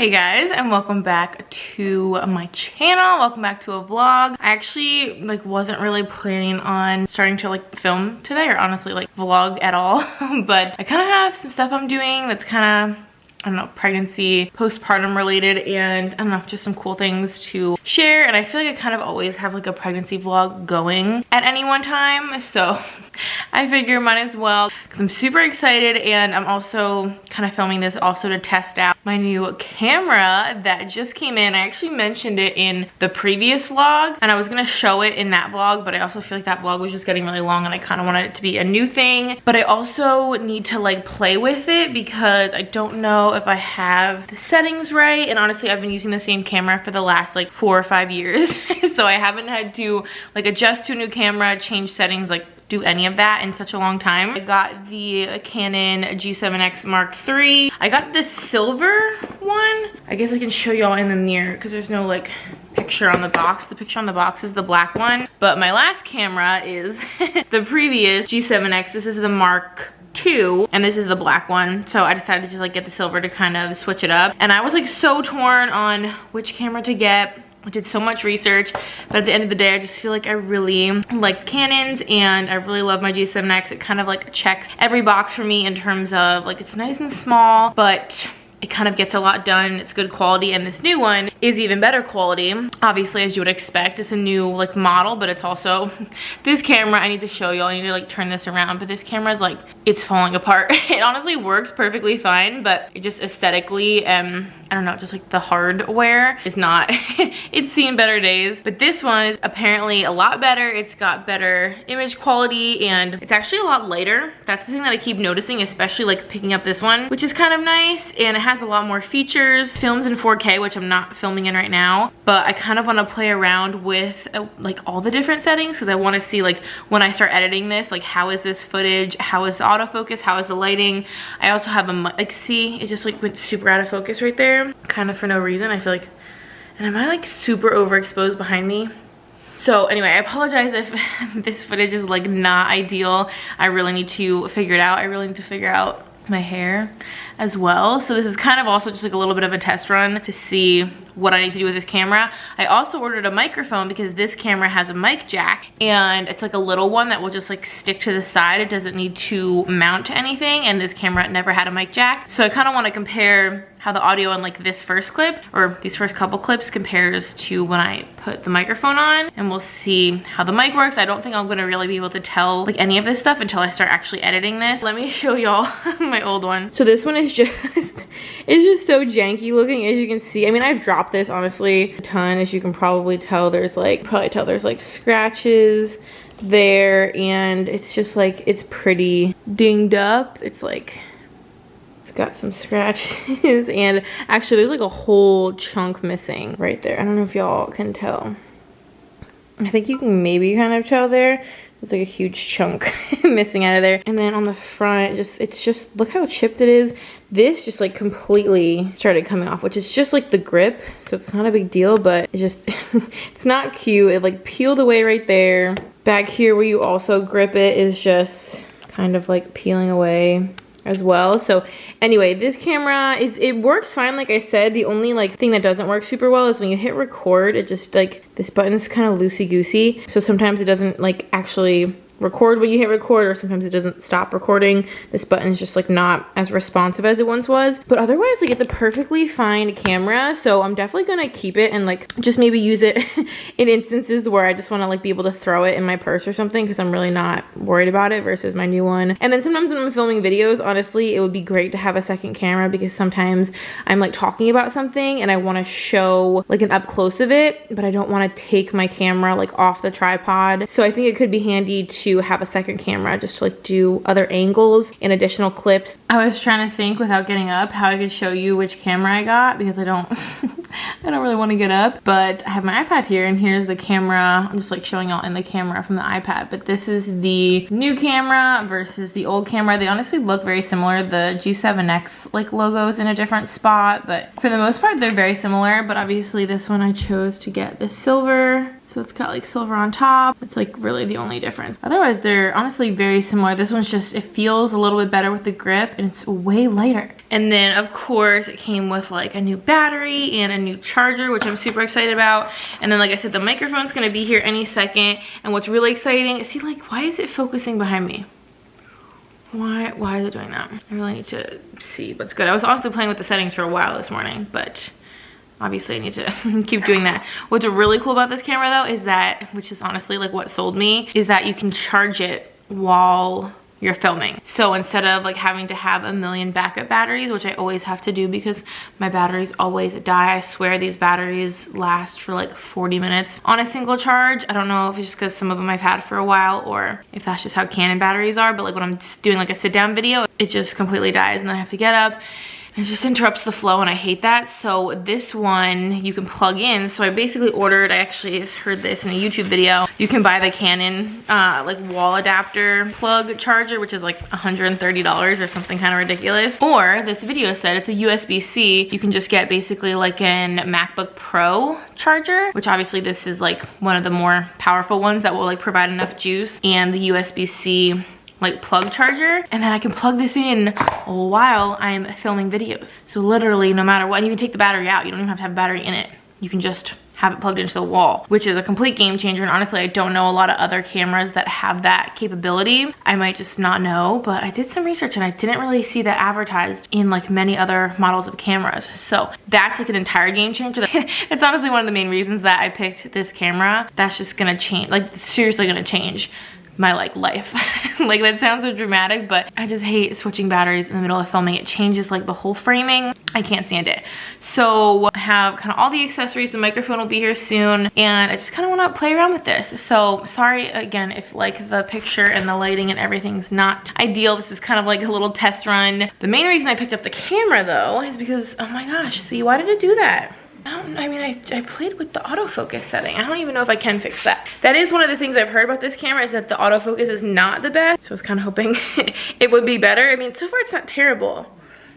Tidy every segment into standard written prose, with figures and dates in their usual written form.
Hey guys, and welcome back to my channel. Welcome back to a vlog. I actually wasn't really planning on starting to film today, or honestly vlog at all. But I kind of have some stuff I'm doing that's kind of, I don't know, pregnancy, postpartum related, and I don't know, just some cool things to share. And I feel like I kind of always have a pregnancy vlog going at any one time, so I figure might as well, because I'm super excited. And I'm also kind of filming this also to test out my new camera that just came in. I actually mentioned it in the previous vlog, and I was gonna show it in that vlog, but I also feel like that vlog was just getting really long and I kind of wanted it to be a new thing. But I also need to play with it because I don't know if I have the settings right. And honestly, I've been using the same camera for the last 4 or 5 years. So I haven't had to adjust to a new camera, change settings, do any of that in such a long time. I got the Canon G7X Mark III. I got the silver one. I guess I can show y'all in the mirror because there's no picture on the box. The picture on the box is the black one. But my last camera is the previous G7X. This is the Mark II, and this is the black one. So I decided to just get the silver to kind of switch it up. And I was so torn on which camera to get. I did so much research, but at the end of the day, I just feel I really like Canons, and I really love my G7X. It kind of checks every box for me in terms of it's nice and small, but it kind of gets a lot done. It's good quality, and this new one is even better quality. Obviously, as you would expect, it's a new model, but it's also this camera. I need to show y'all. I need to turn this around, but this camera is it's falling apart. It honestly works perfectly fine, but it just aesthetically, I don't know, just the hardware is not, it's seen better days. But this one is apparently a lot better. It's got better image quality, and it's actually a lot lighter. That's the thing that I keep noticing, especially picking up this one, which is kind of nice. And it has a lot more features. Films in 4K, which I'm not filming in right now, but I kind of want to play around with all the different settings, because I want to see when I start editing this, how is this footage, how is the autofocus, how is the lighting. I also have a see, it just went super out of focus right there, kind of for no reason. I feel and am I super overexposed behind me? So anyway, I apologize if this footage is not ideal. I really need to figure it out. I really need to figure out my hair as well. So this is kind of also just a little bit of a test run to see what I need to do with this camera. I also ordered a microphone because this camera has a mic jack, and it's a little one that will just stick to the side. It doesn't need to mount to anything, and this camera never had a mic jack. So I kind of want to compare how the audio in this first clip, or these first couple clips, compares to when I put the microphone on, and we'll see how the mic works. I don't think I'm gonna really be able to tell any of this stuff until I start actually editing this. Let me show y'all my old one. So this one is just, it's just so janky looking, as you can see. I mean, I've dropped this honestly a ton, as you can probably tell. There's there's scratches there, and it's just it's pretty dinged up. It's it's got some scratches, and actually there's a whole chunk missing right there. I don't know if y'all can tell. I think you can maybe kind of tell there. There's a huge chunk missing out of there. And then on the front, it's just, look how chipped it is. This just completely started coming off, which is just the grip. So it's not a big deal, but it's just, it's not cute. It peeled away right there. Back here where you also grip it is just kind of peeling away as well. So anyway, this camera it works fine. Like I said, the only thing that doesn't work super well is when you hit record, it just this button is kind of loosey-goosey. So sometimes it doesn't actually record when you hit record, or sometimes it doesn't stop recording. This button's just not as responsive as it once was. But otherwise, it's a perfectly fine camera. So I'm definitely gonna keep it and just maybe use it in instances where I just want to be able to throw it in my purse or something, because I'm really not worried about it versus my new one. And then sometimes when I'm filming videos, honestly, it would be great to have a second camera, because sometimes I'm talking about something and I want to show an up close of it, but I don't want to take my camera off the tripod. So I think it could be handy to have a second camera just to do other angles and additional clips. I was trying to think without getting up how I could show you which camera I got, because I don't I don't really want to get up, but I have my iPad here, and here's the camera. I'm just showing y'all in the camera from the iPad, but this is the new camera versus the old camera. They honestly look very similar. The G7X logo is in a different spot, but for the most part they're very similar. But obviously this one I chose to get the silver So it's got like silver on top. It's like really the only difference. Otherwise, they're honestly very similar. This one's just, it feels a little bit better with the grip and it's way lighter. And then of course it came with like a new battery and a new charger, which I'm super excited about. And then like I said, the microphone's gonna be here any second. And what's really exciting, see, like, why is it focusing behind me? Why is it doing that? I really need to see what's good. I was honestly playing with the settings for a while this morning, but obviously I need to keep doing that. What's really cool about this camera though is that, which is honestly like what sold me, is that you can charge it while you're filming. So instead of like having to have a million backup batteries, which I always have to do because my batteries always die. I swear these batteries last for like 40 minutes on a single charge. I don't know if it's just because some of them I've had for a while or if that's just how Canon batteries are, but like when I'm just doing like a sit down video, it just completely dies and then I have to get up. It just interrupts the flow and I hate that. So this one you can plug in. So I basically ordered, I actually heard this in a YouTube video. You can buy the Canon like wall adapter plug charger, which is like $130 or something kind of ridiculous. Or this video said it's a USB-C. You can just get basically like an MacBook Pro charger, which obviously this is like one of the more powerful ones that will like provide enough juice, and the USB-C like plug charger, and then I can plug this in while I'm filming videos. So literally no matter what, and you can take the battery out. You don't even have to have a battery in it. You can just have it plugged into the wall, which is a complete game changer. And honestly, I don't know a lot of other cameras that have that capability. I might just not know, but I did some research and I didn't really see that advertised in like many other models of cameras. So that's like an entire game changer. It's honestly one of the main reasons that I picked this camera. That's just gonna change, like seriously gonna change my like life. Like that sounds so dramatic, but I just hate switching batteries in the middle of filming. It changes like the whole framing. I can't stand it. So I have kind of all the accessories. The microphone will be here soon, and I just kind of want to play around with this. So sorry again if like the picture and the lighting and everything's not ideal. This is kind of like a little test run. The main reason I picked up the camera though is because, oh my gosh, see, why did it do that? I played with the autofocus setting. I don't even know if I can fix that. That is one of the things I've heard about this camera, is that the autofocus is not the best. So I was kind of hoping it would be better. I mean, so far it's not terrible,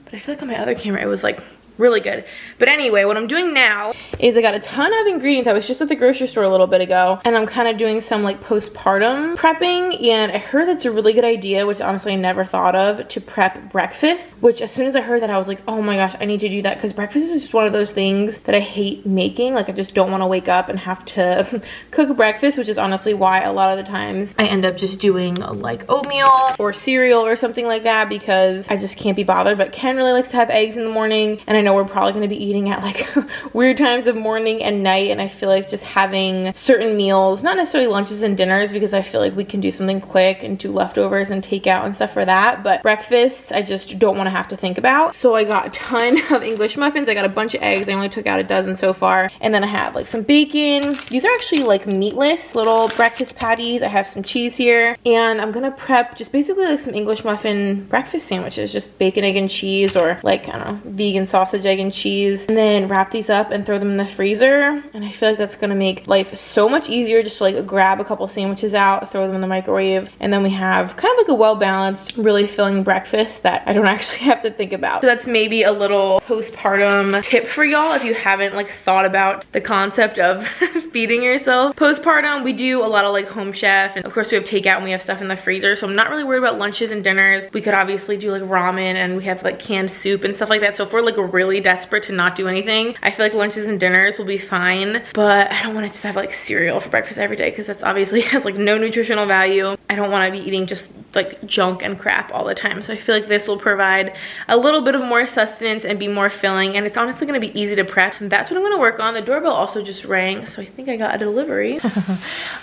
but I feel like on my other camera it was like really good. But anyway, what I'm doing now is I got a ton of ingredients. I was just at the grocery store a little bit ago, and I'm kind of doing some like postpartum prepping, and I heard that's a really good idea, which honestly I never thought of, to prep breakfast, which as soon as I heard that I was like, oh my gosh, I need to do that, because breakfast is just one of those things that I hate making. Like I just don't want to wake up and have to cook breakfast, which is honestly why a lot of the times I end up just doing like oatmeal or cereal or something like that, because I just can't be bothered. But Ken really likes to have eggs in the morning, and I know we're probably going to be eating at like weird times of morning and night, and I feel like just having certain meals, not necessarily lunches and dinners, because I feel like we can do something quick and do leftovers and takeout and stuff for that, but breakfast I just don't want to have to think about. So I got a ton of English muffins. I got a bunch of eggs. I only took out a dozen so far, and then I have like some bacon. These are actually like meatless little breakfast patties. I have some cheese here, and I'm gonna prep just basically like some English muffin breakfast sandwiches, just bacon, egg, and cheese, or like, I don't know, vegan sausage, egg, and cheese, and then wrap these up and throw them in the freezer. And I feel like that's gonna make life so much easier, just to like grab a couple sandwiches out, throw them in the microwave, and then we have kind of like a well-balanced, really filling breakfast that I don't actually have to think about. So that's maybe a little postpartum tip for y'all if you haven't like thought about the concept of feeding yourself postpartum. We do a lot of like Home Chef, and of course we have takeout and we have stuff in the freezer, so I'm not really worried about lunches and dinners. We could obviously do like ramen, and we have like canned soup and stuff like that. So if we're like really desperate to not do anything, I feel like lunches and dinners will be fine. But I don't want to just have like cereal for breakfast every day, because that's obviously has like no nutritional value. I don't want to be eating just like junk and crap all the time. So I feel like this will provide a little bit of more sustenance and be more filling, and it's honestly going to be easy to prep. And that's what I'm going to work on. The doorbell also just rang, so I think I got a delivery.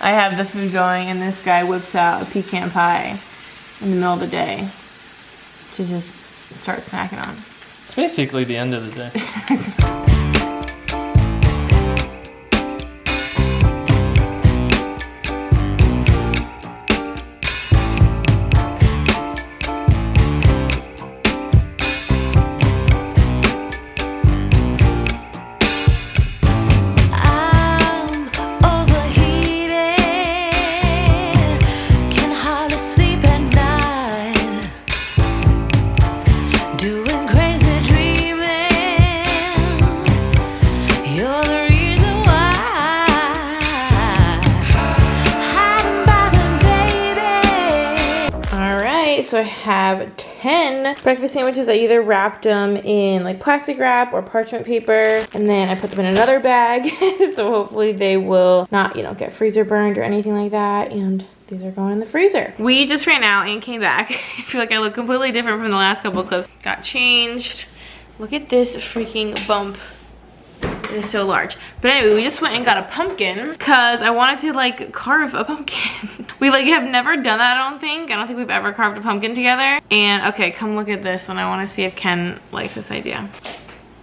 I have the food going, and this guy whips out a pecan pie in the middle of the day to just start snacking on. It's basically the end of the day. Doing crazy dreaming. So I have 10 breakfast sandwiches. I either wrapped them in like plastic wrap or parchment paper, and then I put them in another bag. So hopefully they will not, you know, get freezer burned or anything like that. And these are going in the freezer. We just ran out and came back. I feel like I look completely different from the last couple of clips. Got changed. Look at this freaking bump. It is so large. But anyway, we just went and got a pumpkin because I wanted to like carve a pumpkin. We like have never done that, I don't think. I don't think we've ever carved a pumpkin together. And okay, come look at this one. I want to see if Ken likes this idea.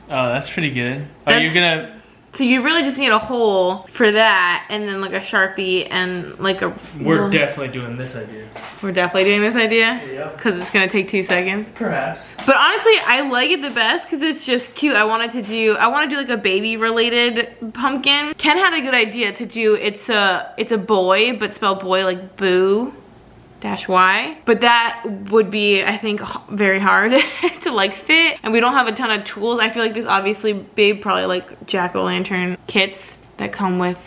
Oh, that's pretty good. Are you gonna... So you really just need a hole for that, and then like a Sharpie and like a... We're definitely doing this idea. We're definitely doing this idea? Yeah. Because it's gonna take 2 seconds? Perhaps. But honestly, I like it the best because it's just cute. I want to do like a baby related pumpkin. Ken had a good idea to do, it's a boy, but spelled boy like boo. -y, but that would be, I think, very hard to like fit, and we don't have a ton of tools. I feel like there's obviously big, probably like jack-o'-lantern kits that come with,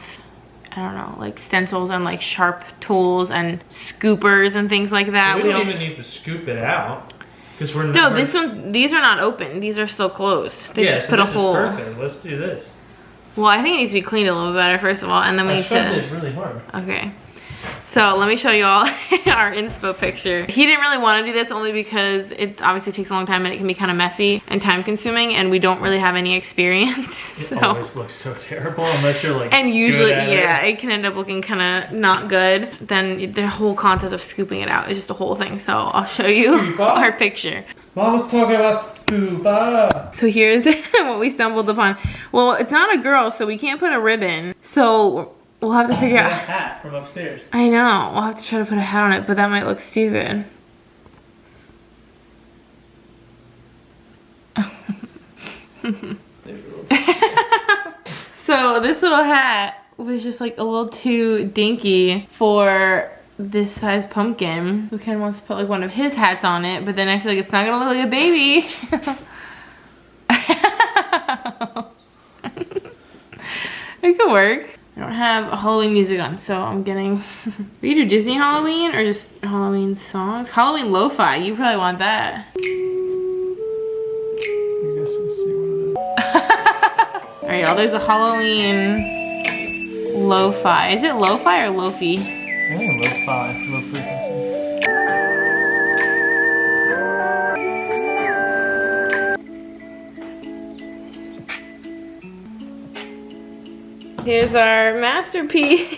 I don't know, like stencils and like sharp tools and scoopers and things like that. We don't even need to scoop it out because we're not. No, these are not open. These are still closed. They just put a hole. Perfect. Let's do this. Well, I think it needs to be cleaned a little better first of all, and then we need to. I shoved it really hard. Okay. So let me show you all our inspo picture. He didn't really want to do this only because it obviously takes a long time and it can be kind of messy and time consuming, and we don't really have any experience. So. It always looks so terrible unless you're like. And usually, yeah, it can end up looking kind of not good. Then the whole concept of scooping it out is just a whole thing. So I'll show you our picture. Mom was talking about scuba. So here's what we stumbled upon. Well, it's not a girl, so we can't put a ribbon. So we'll have to figure out. A hat from upstairs. I know. We'll have to try to put a hat on it, but that might look stupid. So this little hat was just like a little too dinky for this size pumpkin. So Ken wants to put like one of his hats on it, but then I feel like it's not gonna look like a baby. It could work. I don't have Halloween music on, so I'm getting... Do you do Disney Halloween or just Halloween songs? Halloween lo-fi, you probably want that. I guess we'll see what it is. Alright, y'all, there's a Halloween lo-fi. Is it lo-fi or lo-fi? I think lo-fi, low frequency. Here's our masterpiece.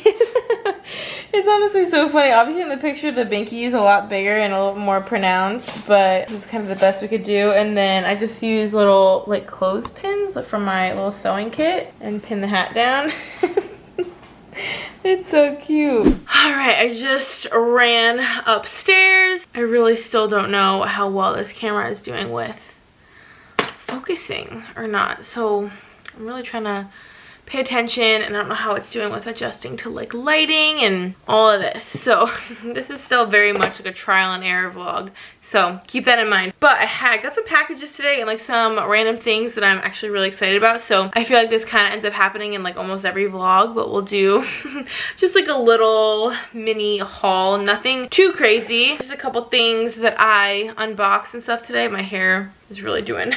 It's honestly so funny. Obviously in the picture the binky is a lot bigger and a little more pronounced, but this is kind of the best we could do. And then I just use little like clothespins from my little sewing kit and pin the hat down. It's so cute. Alright, I just ran upstairs. I really still don't know how well this camera is doing with focusing or not. So I'm really trying to pay attention, and I don't know how it's doing with adjusting to like lighting and all of this. So this is still very much like a trial and error vlog, so keep that in mind. But I got some packages today and like some random things that I'm actually really excited about, so I feel like this kind of ends up happening in like almost every vlog, but we'll do just like a little mini haul, nothing too crazy. Just a couple things that I unboxed and stuff today. My hair is really doing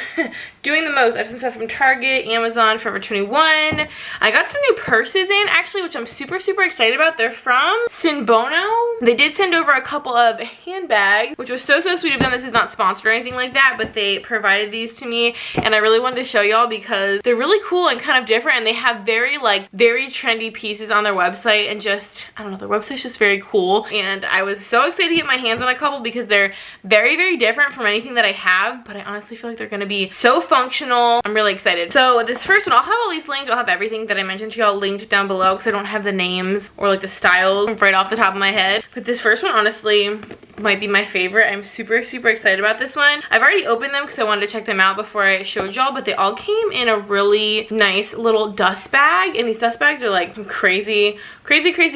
the most. I have some stuff from Target, Amazon, Forever 21. I got some new purses in actually, which I'm super excited about. They're from Sinbono. They did send over a couple of handbags, which was so sweet of them. This is not sponsored or anything like that, but they provided these to me, and I really wanted to show y'all because they're really cool and kind of different, and they have very trendy pieces on their website, and just, I don't know, their website's just very cool. And I was so excited to get my hands on a couple because they're very different from anything that I have, but I honestly feel like they're gonna be so functional. I'm really excited. So this first one, I'll have all these linked. I'll have everything that I mentioned to y'all linked down below because I don't have the names or like the styles right off the top of my head. But this first one honestly might be my favorite. I'm super excited about this one. I've already opened them because I wanted to check them out before I showed y'all, but they all came in a really nice little dust bag, and these dust bags are like crazy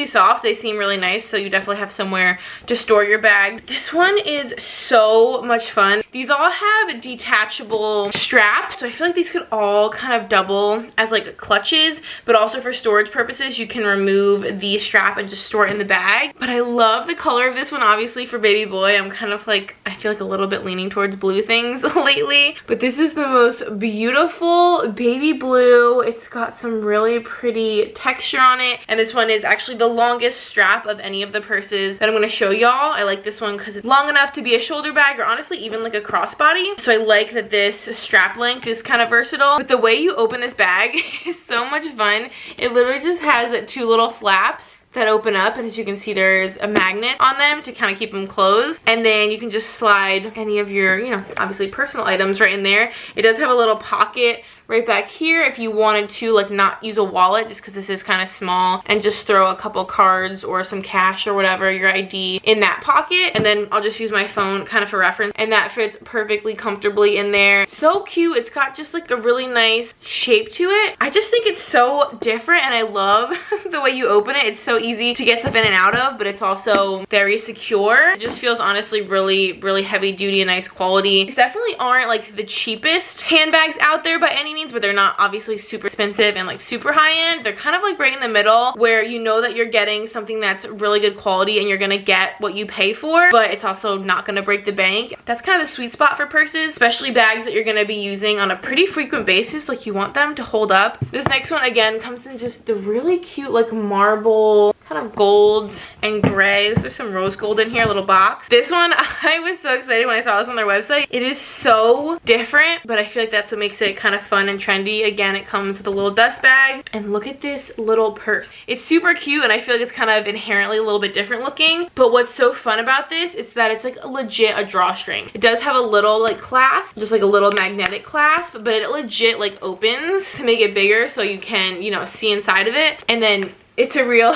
soft. They seem really nice, so you definitely have somewhere to store your bag. This one is so much fun. These all have detachable straps, so I feel like these could all kind of double as like clutches, but also for storage purposes you can remove the strap and just store it in the bag. But I love the color of this one, obviously for baby boy. I'm kind of like, I feel like a little bit leaning towards blue things lately. But this is the most beautiful baby blue. It's got some really pretty texture on it. And this one is actually the longest strap of any of the purses that I'm going to show y'all. I like this one because it's long enough to be a shoulder bag or honestly even like a crossbody. So I like that this strap length is kind of versatile. But the way you open this bag is so much fun. It literally just has 2 little flaps that open up, and as you can see there's a magnet on them to kind of keep them closed, and then you can just slide any of your, you know, obviously personal items right in there. It does have a little pocket right back here if you wanted to like not use a wallet, just because this is kind of small, and just throw a couple cards or some cash or whatever, your ID, in that pocket. And then I'll just use my phone kind of for reference, and that fits perfectly comfortably in there. So cute. It's got just like a really nice shape to it. I just think it's so different, and I love the way you open it. It's so easy to get stuff in and out of, but it's also very secure. It just feels honestly really heavy duty and nice quality. These definitely aren't like the cheapest handbags out there by any means, but they're not obviously super expensive and like super high end. They're kind of like right in the middle, where you know that you're getting something that's really good quality and you're gonna get what you pay for, but it's also not gonna break the bank. That's kind of the sweet spot for purses, especially bags that you're gonna be using on a pretty frequent basis. Like, you want them to hold up. This next one again comes in just the really cute like marble kind of gold and gray. There's some rose gold in here, a little box. This one, I was so excited when I saw this on their website. It is so different, but I feel like that's what makes it kind of fun and trendy. Again, it comes with a little dust bag, and look at this little purse. It's super cute, and I feel like it's kind of inherently a little bit different looking, but what's so fun about this is that it's like legit a drawstring. It does have a little like clasp, just like a little magnetic clasp, but it legit like opens to make it bigger so you can, you know, see inside of it, and then it's a real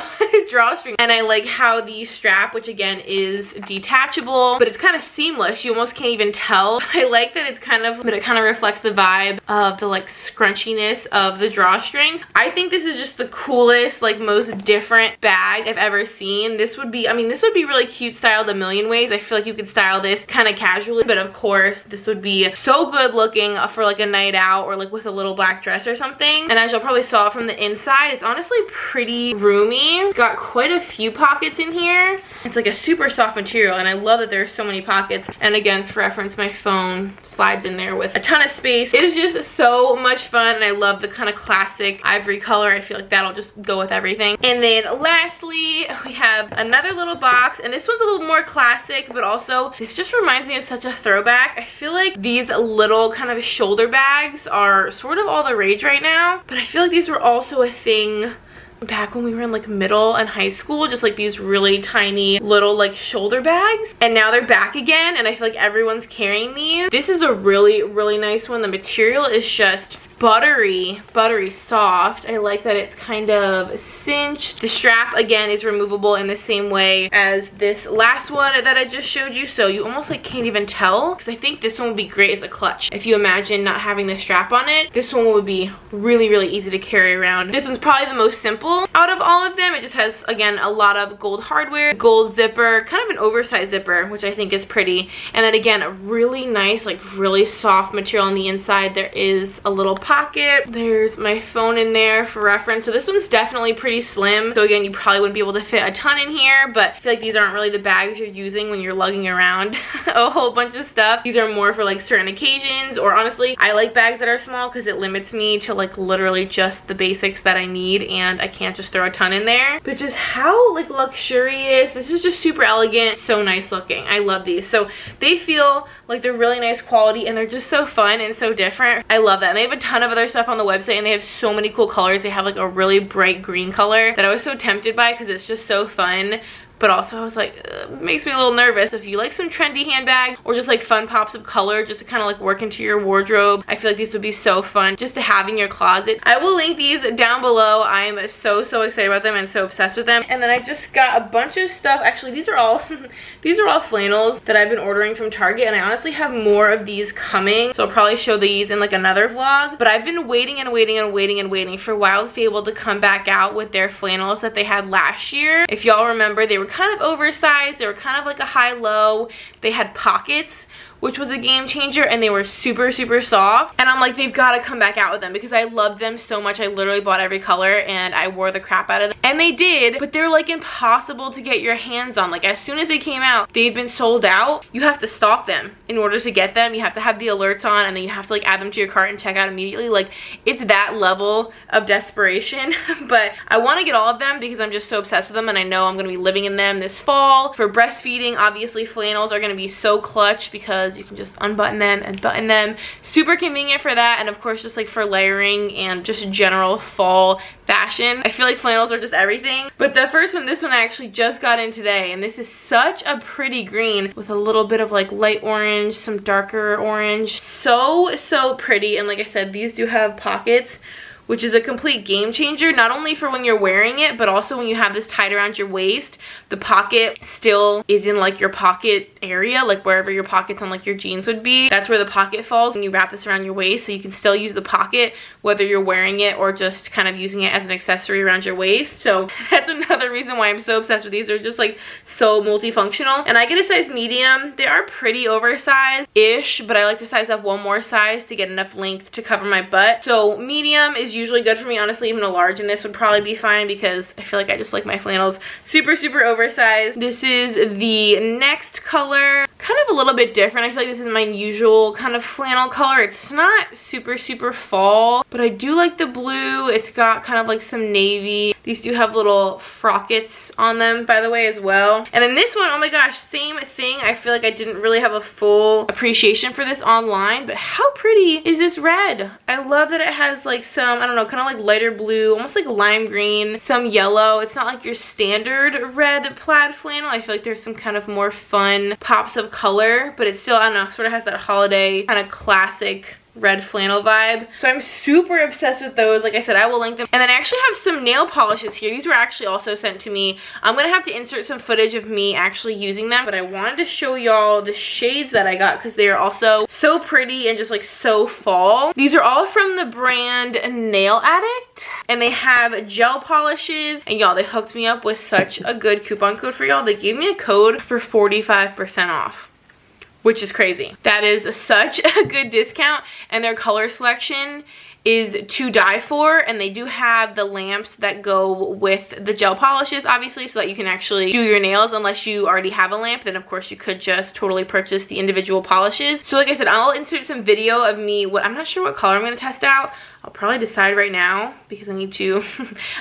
drawstring. And I like how the strap, which again is detachable, but it's kind of seamless. You almost can't even tell. I like that it's kind of, but it kind of reflects the vibe of the like scrunchiness of the drawstrings. I think this is just the coolest, like most different bag I've ever seen. This would be, I mean, this would be really cute styled a million ways. I feel like you could style this kind of casually, but of course this would be so good looking for like a night out or like with a little black dress or something. And as y'all probably saw from the inside, it's honestly pretty roomy. It's got quite a few pockets in here. It's like a super soft material, and I love that there's so many pockets. And again, for reference, my phone slides in there with a ton of space. It is just so much fun, and I love the kind of classic ivory color. I feel like that'll just go with everything. And then lastly, we have another little box, and this one's a little more classic, but also this just reminds me of such a throwback. I feel like these little kind of shoulder bags are sort of all the rage right now, but I feel like these were also a thing back when we were in like middle and high school, just like these really tiny little like shoulder bags, and now they're back again, and I feel like everyone's carrying these. This is a really nice one. The material is just buttery soft. I like that it's kind of cinched. The strap again is removable in the same way as this last one that I just showed you, so you almost like can't even tell, because I think this one would be great as a clutch. If you imagine not having the strap on it, this one would be really easy to carry around. This one's probably the most simple out of all of them. It just has again a lot of gold hardware, gold zipper, kind of an oversized zipper, which I think is pretty, and then again a really nice like really soft material on the inside. There is a little pocket. There's my phone in there for reference. So this one's definitely pretty slim. So again, you probably wouldn't be able to fit a ton in here, but I feel like these aren't really the bags you're using when you're lugging around a whole bunch of stuff. These are more for like certain occasions, or honestly, I like bags that are small because it limits me to like literally just the basics that I need, and I can't just throw a ton in there. But just how like luxurious. This is just super elegant, so nice looking. I love these. So they feel like they're really nice quality, and they're just so fun and so different. I love that. And they have a ton of other stuff on the website, and they have so many cool colors. They have like a really bright green color that I was so tempted by because it's just so fun. But also I was like, it makes me a little nervous. If you like some trendy handbag or just like fun pops of color just to kind of like work into your wardrobe, I feel like these would be so fun just to have in your closet. I will link these down below. I am so excited about them and so obsessed with them. And then I just got a bunch of stuff. Actually, these are all these are all flannels that I've been ordering from Target, and I honestly have more of these coming, so I'll probably show these in like another vlog. But I've been waiting for Wild Fable to come back out with their flannels that they had last year. If y'all remember, they were kind of oversized. They were kind of like a high-low. They had pockets, which was a game changer, and they were super, super soft. And I'm like, they've got to come back out with them because I loved them so much. I literally bought every color and I wore the crap out of them. And they did, but they're like impossible to get your hands on. Like as soon as they came out, they've been sold out. You have to stalk them in order to get them. You have to have the alerts on, and then you have to like add them to your cart and check out immediately. Like it's that level of desperation. But I want to get all of them because I'm just so obsessed with them, and I know I'm going to be living in them this fall. For breastfeeding, obviously flannels are going to be so clutch because you can just unbutton them and button them. Super convenient for that, and of course just like for layering and just general fall fashion. I feel like flannels are just everything. But the first one, this one I actually just got in today, and this is such a pretty green with a little bit of like light orange, some darker orange. So pretty. And like I said, these do have pockets, which is a complete game changer, not only for when you're wearing it, but also when you have this tied around your waist. The pocket still is in like your pocket area, like wherever your pockets on like your jeans would be. That's where the pocket falls when you wrap this around your waist, so you can still use the pocket whether you're wearing it or just kind of using it as an accessory around your waist. So that's another reason why I'm so obsessed with these. They're just like so multifunctional. And I get a size medium. They are pretty oversized-ish, but I like to size up one more size to get enough length to cover my butt. So medium is usually good for me. Honestly, even a large in this would probably be fine because I feel like I just like my flannels super, super oversized. This is the next color. Kind of a little bit different. I feel like this is my usual kind of flannel color. It's not super, super fall, but I do like the blue. It's got kind of like some navy. These do have little frockets on them, by the way, as well. And then this one, oh my gosh, same thing. I feel like I didn't really have a full appreciation for this online, but how pretty is this red? I love that it has like some, I don't know, kind of like lighter blue, almost like lime green, some yellow. It's not like your standard red plaid flannel. I feel like there's some kind of more fun pops of color, but it still, I don't know, sort of has that holiday kind of classic red flannel vibe. So I'm super obsessed with those. Like I said, I will link them. And then I actually have some nail polishes here. These were actually also sent to me. I'm gonna have to insert some footage of me actually using them, but I wanted to show y'all the shades that I got because they are also so pretty and just like so fall. These are all from the brand Nail Addict, and they have gel polishes, and y'all, they hooked me up with such a good coupon code for y'all. They gave me a code for 45% off, which is crazy. That is such a good discount, and their color selection is to die for, and they do have the lamps that go with the gel polishes, obviously, so that you can actually do your nails. Unless you already have a lamp, then of course you could just totally purchase the individual polishes. So like I said, I'll insert some video of me, I'm not sure what color I'm gonna test out. I'll probably decide right now because I need to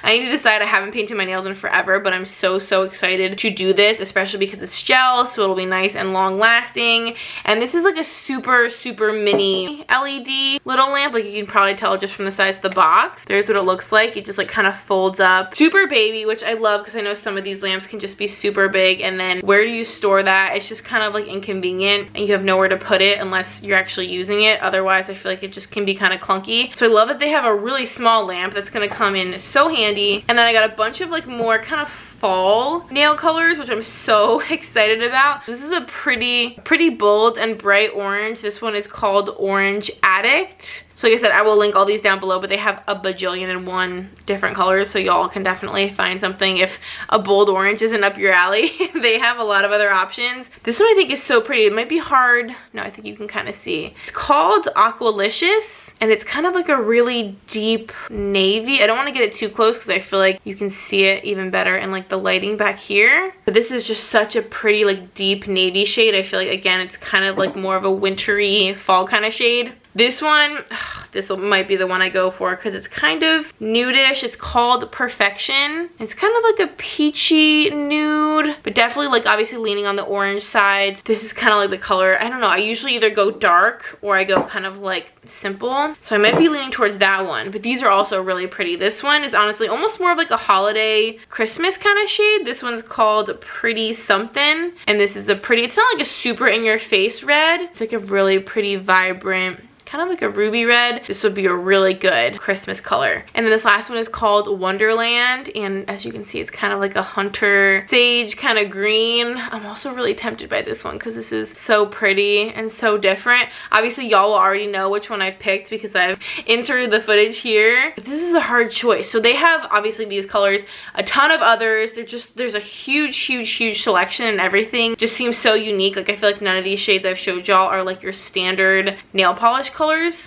decide. I haven't painted my nails in forever, but I'm so excited to do this, especially because it's gel, so it'll be nice and long lasting. And this is like a super mini LED little lamp. Like you can probably tell just from the size of the box. There's what it looks like. It just like kind of folds up. Super baby, which I love because I know some of these lamps can just be super big, and then where do you store that? It's just kind of like inconvenient, and you have nowhere to put it unless you're actually using it. Otherwise, I feel like it just can be kind of clunky. So I love that they have a really small lamp that's gonna come in so handy. And then I got a bunch of like more kind of fall nail colors, which I'm so excited about. This is a pretty bold and bright orange. This one is called Orange Addict. So like I said, I will link all these down below, but they have a bajillion and one different colors, so y'all can definitely find something if a bold orange isn't up your alley. They have a lot of other options. This one I think is so pretty. It might be hard. No, I think you can kind of see. It's called Aqualicious, and it's kind of like a really deep navy. I don't want to get it too close because I feel like you can see it even better in like the lighting back here. But this is just such a pretty like deep navy shade. I feel like, again, it's kind of like more of a wintry fall kind of shade. This one, this might be the one I go for because it's kind of nudish. It's called Perfection. It's kind of like a peachy nude, but definitely like obviously leaning on the orange sides. This is kind of like the color, I don't know, I usually either go dark or I go kind of like simple. So I might be leaning towards that one, but these are also really pretty. This one is honestly almost more of like a holiday Christmas kind of shade. This one's called Pretty Something, and this is a pretty, it's not like a super in your face red. It's like a really pretty vibrant kind of like a ruby red, this would be a really good Christmas color. And then this last one is called Wonderland, and as you can see, it's kind of like a hunter sage kind of green. I'm also really tempted by this one because this is so pretty and so different. Obviously, y'all will already know which one I picked because I've inserted the footage here. But this is a hard choice. So they have obviously these colors, a ton of others. There's a huge selection, and everything just seems so unique. Like I feel like none of these shades I've showed y'all are like your standard nail polish colors.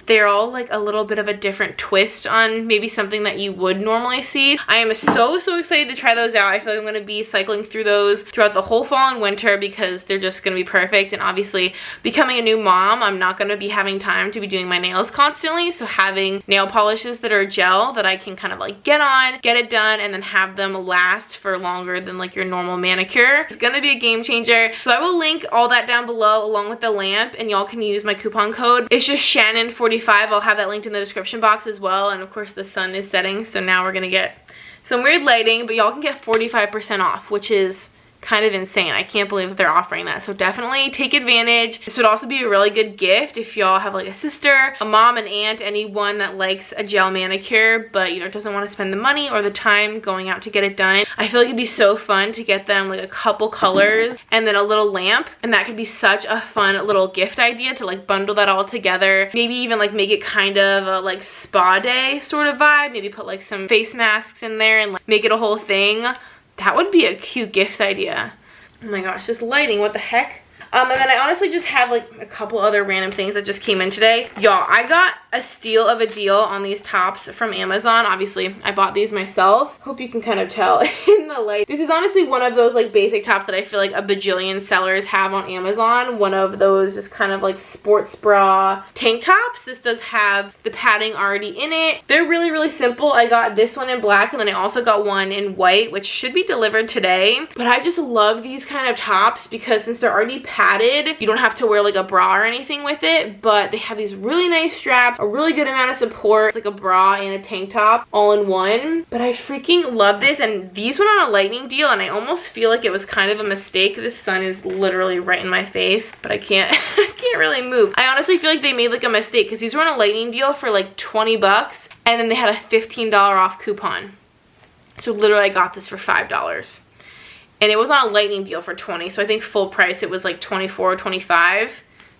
They're all like a little bit of a different twist on maybe something that you would normally see. I am so excited to try those out. I feel like I'm going to be cycling through those throughout the whole fall and winter because they're just going to be perfect. And obviously, becoming a new mom, I'm not going to be having time to be doing my nails constantly. So having nail polishes that are gel that I can kind of like get on, get it done, and then have them last for longer than like your normal manicure, it's going to be a game changer. So I will link all that down below along with the lamp, and y'all can use my coupon code. It's just Shannon45. I'll have that linked in the description box as well. And of course, the sun is setting, so now we're going to get some weird lighting, but y'all can get 45% off, which is kind of insane. I can't believe that they're offering that. So definitely take advantage. This would also be a really good gift if y'all have like a sister, a mom, an aunt, anyone that likes a gel manicure but either doesn't want to spend the money or the time going out to get it done. I feel like it'd be so fun to get them like a couple colors and then a little lamp, and that could be such a fun little gift idea to like bundle that all together. Maybe even like make it kind of a like spa day sort of vibe. Maybe put like some face masks in there and like make it a whole thing. That would be a cute gift idea. Oh my gosh, this lighting, what the heck? And then I honestly just have like a couple other random things that just came in today. Y'all, I got a steal of a deal on these tops from Amazon. Obviously, I bought these myself. Hope you can kind of tell in the light. This is honestly one of those like basic tops that I feel like a bajillion sellers have on Amazon. One of those just kind of like sports bra tank tops. This does have the padding already in it. They're really simple. I got this one in black, and then I also got one in white, which should be delivered today. But I just love these kind of tops because since they're already padded, you don't have to wear like a bra or anything with it, but they have these really nice straps, a really good amount of support. It's like a bra and a tank top all in one. But I freaking love this, and these went on a lightning deal, and I almost feel like it was kind of a mistake. This sun is literally right in my face, but I can't I can't really move. I honestly feel like they made like a mistake because these were on a lightning deal for like 20 bucks, and then they had a $15 off coupon. So literally I got this for $5. And it was on a lightning deal for 20, so I think full price it was like 24 or 25.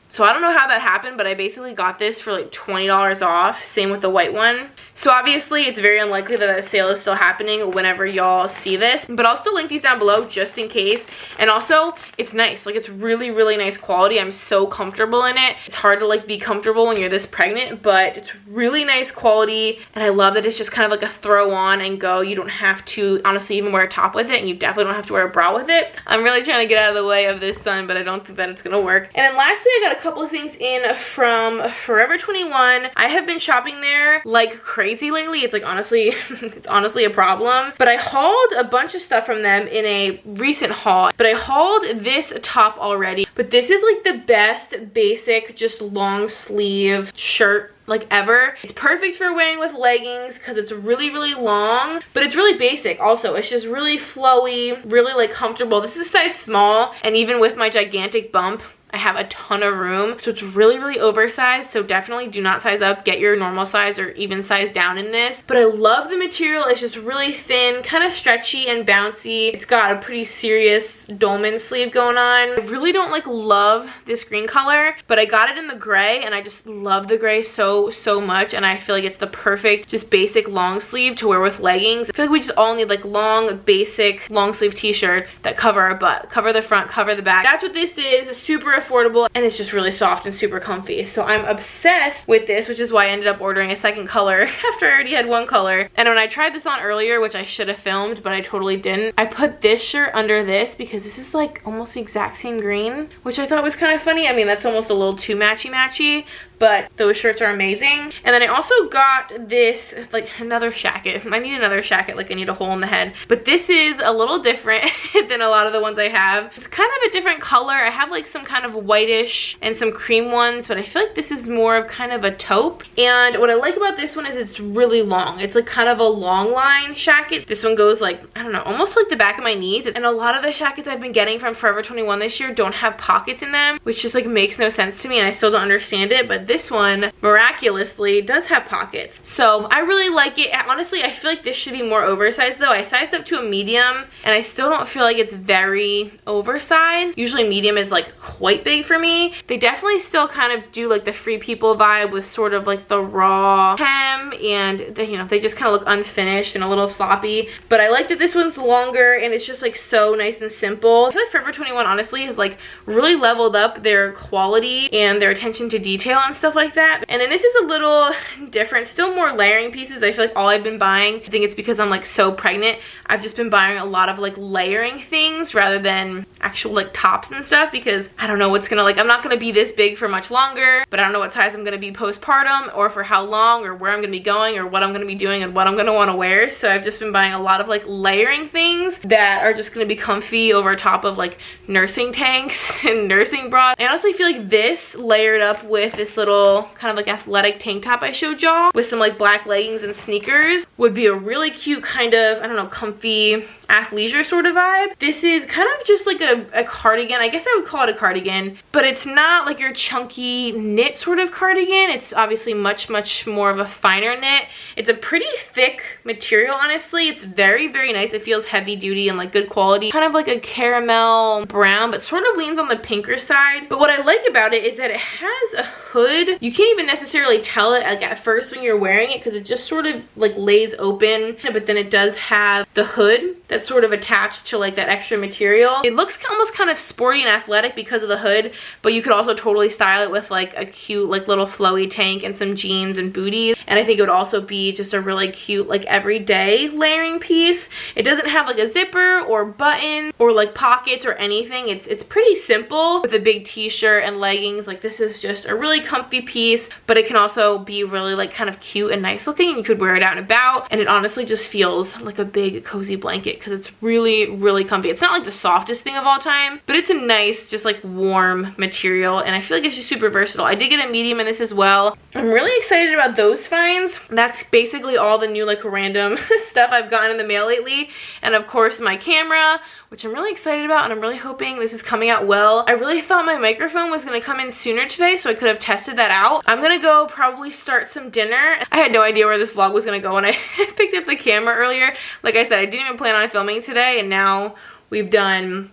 So I don't know how that happened, but I basically got this for like $20 off. Same with the white one. So obviously it's very unlikely that that sale is still happening whenever y'all see this, but I'll still link these down below just in case. And also it's nice, like it's really nice quality. I'm so comfortable in it. It's hard to like be comfortable when you're this pregnant, but it's really nice quality, and I love that it's just kind of like a throw on and go. You don't have to honestly even wear a top with it, and you definitely don't have to wear a bra with it. I'm really trying to get out of the way of this sun, but I don't think that it's gonna work. And then lastly, I got a couple of things in from Forever 21. I have been shopping there like crazy lately. It's like honestly it's honestly a problem, but I hauled a bunch of stuff from them in a recent haul. But I hauled this top already, but this is like the best basic just long sleeve shirt like ever. It's perfect for wearing with leggings because it's really long, but it's really basic also. It's just really flowy, really like comfortable. This is a size small, and even with my gigantic bump, I have a ton of room, so it's really oversized. So definitely do not size up. Get your normal size or even size down in this. But I love the material. It's just really thin, kind of stretchy and bouncy. It's got a pretty serious dolman sleeve going on. I really don't like love this green color, but I got it in the gray, and I just love the gray so much. And I feel like it's the perfect just basic long sleeve to wear with leggings. I feel like we just all need like long basic long sleeve t-shirts that cover our butt, cover the front, cover the back. That's what this is. Super affordable, and it's just really soft and super comfy. So I'm obsessed with this, which is why I ended up ordering a second color after I already had one color. And when I tried this on earlier, which I should have filmed but I totally didn't, I put this shirt under this because this is like almost the exact same green, which I thought was kind of funny. I mean, that's almost a little too matchy, but those shirts are amazing. And then I also got this, like another shacket. I need another shacket, like I need a hole in the head. But this is a little different than a lot of the ones I have. It's kind of a different color. I have like some kind of whitish and some cream ones, but I feel like this is more of kind of a taupe. And what I like about this one is it's really long. It's like kind of a long line shacket. This one goes like, I don't know, almost like the back of my knees. And a lot of the shackets I've been getting from Forever 21 this year don't have pockets in them, which just like makes no sense to me, and I still don't understand it. But but this one miraculously does have pockets. So I really like it. Honestly, I feel like this should be more oversized though. I sized up to a medium and I still don't feel like it's very oversized. Usually medium is like quite big for me. They definitely still kind of do like the Free People vibe with sort of like the raw hem, and they, you know, they just kind of look unfinished and a little sloppy. But I like that this one's longer and it's just like so nice and simple. I feel like Forever 21 honestly has like really leveled up their quality and their attention to detail and stuff like that. And then this is a little different, still more layering pieces. I feel like all I've been buying, I think it's because I'm like so pregnant, I've just been buying a lot of like layering things rather than actual like tops and stuff, because I don't know what's gonna, like, I'm not gonna be this big for much longer, but I don't know what size I'm gonna be postpartum or for how long or where I'm gonna be going or what I'm gonna be doing and what I'm gonna want to wear. So I've just been buying a lot of like layering things that are just gonna be comfy over top of like nursing tanks and nursing bras. I honestly feel like this layered up with this little kind of like athletic tank top I showed y'all with some like black leggings and sneakers would be a really cute kind of, I don't know, comfy athleisure sort of vibe. This is kind of just like a cardigan. I guess I would call it a cardigan, but it's not like your chunky knit sort of cardigan. It's obviously much more of a finer knit. It's a pretty thick material, honestly. It's very nice. It feels heavy duty and like good quality, kind of like a caramel brown, but sort of leans on the pinker side. But what I like about it is that it has a hood. You can't even necessarily tell it like at first when you're wearing it, because it just sort of like lays open, but then it does have the hood that's sort of attached to like that extra material. It looks almost kind of sporty and athletic because of the hood, but you could also totally style it with like a cute like little flowy tank and some jeans and booties. And I think it would also be just a really cute like everyday layering piece. It doesn't have like a zipper or button or like pockets or anything. It's pretty simple with a big t-shirt and leggings. Like, this is just a really comfy piece, but it can also be really like kind of cute and nice looking, and you could wear it out and about, and it honestly just feels like a big cozy blanket because it's really comfy. It's not like the softest thing of all time, but it's a nice just like warm material, and I feel like it's just super versatile. I did get a medium in this as well. I'm really excited about those finds. That's basically all the new like random stuff I've gotten in the mail lately, and of course my camera, which I'm really excited about, and I'm really hoping this is coming out well. I really thought my microphone was going to come in sooner today so I could have tested that out. I'm going to go probably start some dinner. I had no idea where this vlog was going to go when I picked up the camera earlier. Like I said, I didn't even plan on filming today, and now we've done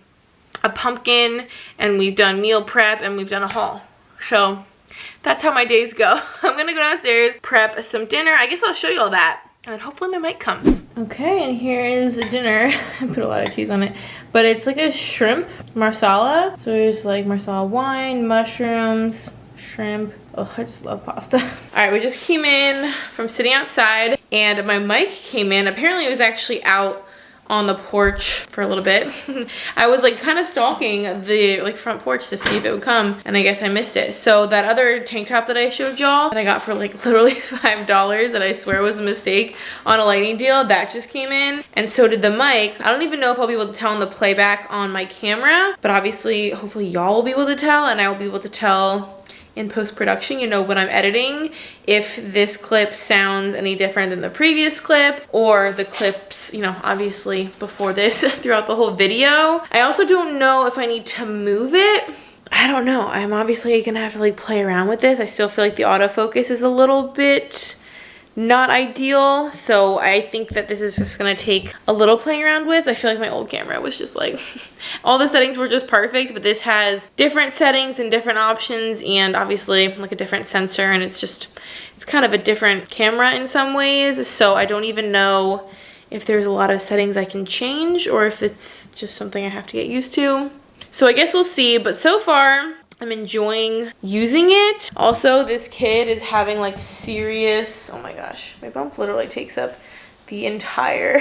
a pumpkin and we've done meal prep and we've done a haul. So that's how my days go. I'm going to go downstairs, prep some dinner. I guess I'll show you all that, and hopefully my mic comes. Okay, and here is dinner. I put a lot of cheese on it, but it's like a shrimp marsala. So there's like marsala wine, mushrooms, shrimp. Oh, I just love pasta. All right, we just came in from sitting outside, and my mic came in. Apparently it was actually out on the porch for a little bit. I was like kind of stalking the like front porch to see if it would come, and I guess I missed it. So that other tank top that I showed y'all that I got for like literally $5 that I swear was a mistake on a lighting deal, that just came in, and so did the mic. I don't even know if I'll be able to tell in the playback on my camera, but obviously hopefully y'all will be able to tell, and I will be able to tell in post-production, you know, when I'm editing, if this clip sounds any different than the previous clip, or the clips, you know, obviously before this throughout the whole video. I also don't know if I need to move it. I don't know. I'm obviously gonna have to like play around with this. I still feel like the autofocus is a little bit not ideal, so I think that this is just gonna take a little playing around with. I feel like my old camera was just like all the settings were just perfect, but this has different settings and different options, and obviously like a different sensor, and it's kind of a different camera in some ways. So I don't even know if there's a lot of settings I can change or if it's just something I have to get used to. So I guess we'll see, but so far I'm enjoying using it. Also, this kid is having like serious, oh my gosh, my bump literally takes up the entire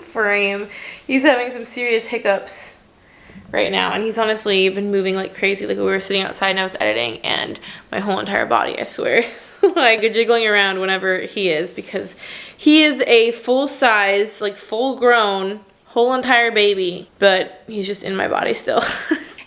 frame. He's having some serious hiccups right now, and he's honestly been moving like crazy. Like, we were sitting outside and I was editing, and my whole entire body, I swear, like jiggling around whenever he is, because he is a full size, like full grown, whole entire baby, but he's just in my body still.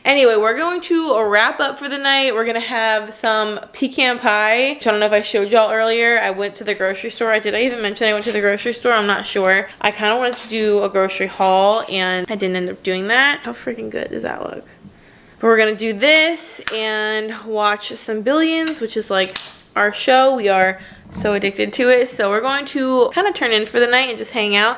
Anyway, we're going to wrap up for the night. We're gonna have some pecan pie, which I don't know if I showed y'all earlier. I went to the grocery store. Did I even mention I went to the grocery store? I'm not sure. I kind of wanted to do a grocery haul, and I didn't end up doing that. How freaking good does that look? But we're gonna do this and watch some Billions, which is like our show. We are so addicted to it. So we're going to kind of turn in for the night and just hang out.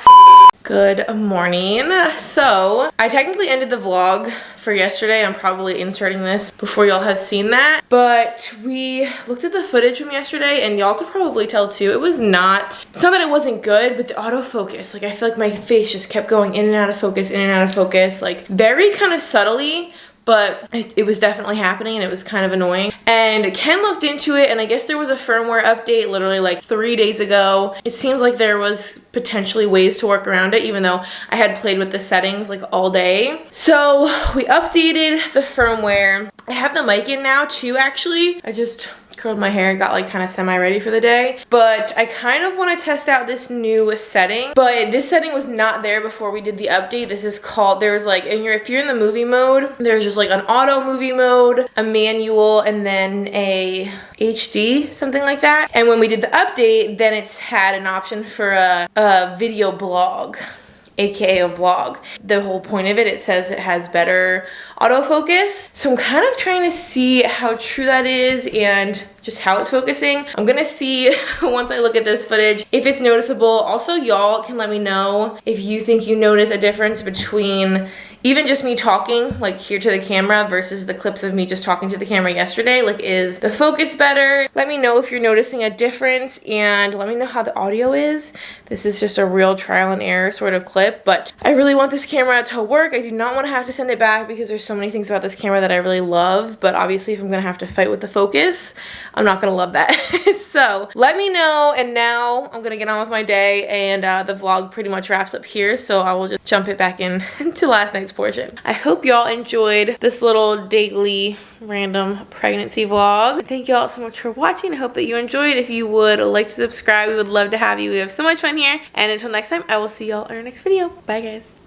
Good morning. So I technically ended the vlog for yesterday. I'm probably inserting this before y'all have seen that. But we looked at the footage from yesterday and y'all could probably tell too. It's not that it wasn't good, but the autofocus, like I feel like my face just kept going in and out of focus, in and out of focus, like very kind of subtly. But it was definitely happening and it was kind of annoying. And Ken looked into it and I guess there was a firmware update literally like 3 days ago. It seems like there was potentially ways to work around it, even though I had played with the settings like all day. So we updated the firmware. I have the mic in now too, actually. I just curled my hair, got like kind of semi-ready for the day. But I kind of want to test out this new setting. But this setting was not there before we did the update. This is called, there's like, if you're in the movie mode, there's just like an auto movie mode, a manual, and then a HD, something like that. And when we did the update, then it's had an option for a video blog, aka a vlog. The whole point of it, it says it has better autofocus. So I'm kind of trying to see how true that is and just how it's focusing. I'm gonna see once I look at this footage if it's noticeable. Also, y'all can let me know if you think you notice a difference between even just me talking like here to the camera versus the clips of me just talking to the camera yesterday. Like, is the focus better? Let me know if you're noticing a difference and let me know how the audio is. This is just a real trial and error sort of clip, but I really want this camera to work. I do not want to have to send it back because there's so many things about this camera that I really love, but obviously if I'm gonna have to fight with the focus, I'm not gonna love that. So let me know, and now I'm gonna get on with my day, and the vlog pretty much wraps up here, so I will just jump it back in to last night's portion. I hope y'all enjoyed this little daily random pregnancy vlog. Thank you all so much for watching. I hope that you enjoyed. If you would like to subscribe, we would love to have you. We have so much fun here, and until next time, I will see y'all in our next video. Bye guys.